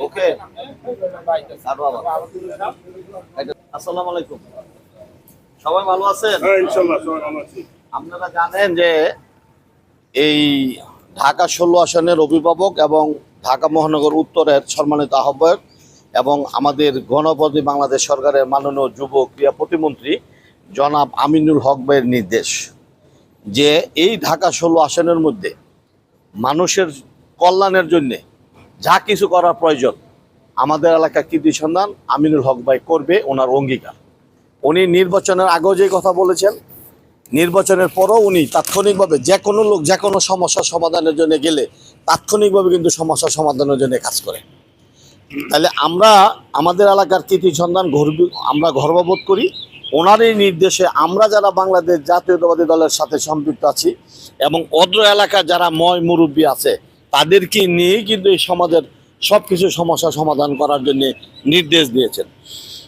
ওকে। আসসালামু আলাইকুম, সবাই ভালো আছেন? ইনশাআল্লাহ সবাই ভালো আছি। আপনারা জানেন যে এই ঢাকা 16 আসনের অভিভাবক এবং ঢাকা মহানগর উত্তরের সম্মানিত আহ্বায়ক এবং আমাদের গণপ্রজাতন্ত্রী বাংলাদেশ সরকারের মাননীয় যুব ক্রীড়া প্রতিমন্ত্রী জনাব আমিনুল হক ভাইয়ের নির্দেশ যে এই ঢাকা 16 আসনের মধ্যে মানুষের কল্যাণের জন্যে যা কিছু করার প্রয়োজন আমাদের এলাকার কৃতি সন্ধান আমিনুল হক ভাই করবে, ওনার অঙ্গীকার। উনি নির্বাচনের আগেও যে কথা বলেছেন, নির্বাচনের পরও উনি তাৎক্ষণিকভাবে যে কোনো লোক যে কোনো সমস্যার সমাধানের জন্য গেলে তাৎক্ষণিকভাবে কিন্তু সমস্যার সমাধানের জন্য কাজ করে। তাহলে আমরা আমাদের এলাকার কৃতি সন্ধান আমরা গর্ববোধ করি ওনার এই নির্দেশে। আমরা যারা বাংলাদেশ জাতীয়তাবাদী দলের সাথে সম্পৃক্ত আছি এবং অত্র এলাকার যারা মুরব্বী আছে তাদেরকে নিয়েই কিন্তু এই সমাজের সব কিছু সমস্যা সমাধান করার জন্য নির্দেশ দিয়েছেন।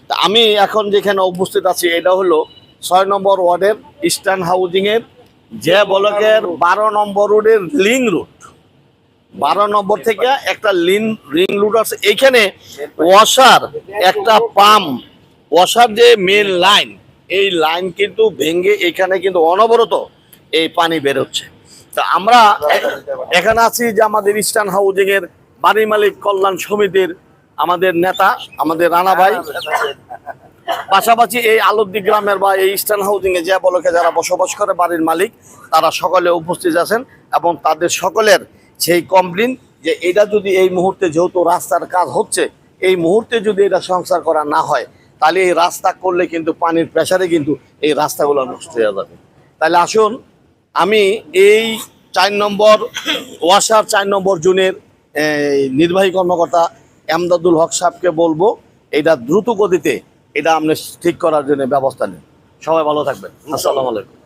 তা আমি এখন যেখানে উপস্থিত আছি এটা হলো 6 নম্বর ওয়ার্ডের ইস্টার্ন হাউজিংয়ের যে ব্লকের 12 নম্বর রোডের লিং রুট, 12 নম্বর থেকে একটা রিং রুট আছে। এইখানে ওয়াসার একটা পাম্প, ওয়াসার যে মেন লাইন, এই লাইন কিন্তু ভেঙে এখানে কিন্তু অনবরত এই পানি বেরোচ্ছে। তা আমরা এখানে আছি যে আমাদের ইস্টার্ন হাউজিংয়ের বাড়ি মালিক কল্যাণ সমিতির আমাদের নেতা আমাদের রানা ভাই, পাশাপাশি এই আলুদ্দি গ্রামের বা এই ইস্টার্ন হাউজিংয়ে যে ব্লকে যারা বসবাস করে বাড়ির মালিক তারা সকলে উপস্থিত আছেন এবং তাদের সকলের সেই কমপ্লেন যে এটা যদি এই মুহূর্তে যেহেতু রাস্তার কাজ হচ্ছে এই মুহূর্তে যদি এটা সংস্কার করা না হয় তাহলে এই রাস্তা করলে কিন্তু পানির প্রেসারে কিন্তু এই রাস্তাগুলো নষ্ট হয়ে যাবে। তাহলে আসুন আমি এই 4 নম্বর ওয়াসার 4 নম্বর জোনের নির্বাহী কর্মকর্তা এমদাদুল হক সাহেবকে বলবো এটা দ্রুত গতিতে এটা আপনি ঠিক করার জন্য ব্যবস্থা নেন। সবাই ভালো থাকবেন। আসসালামু আলাইকুম।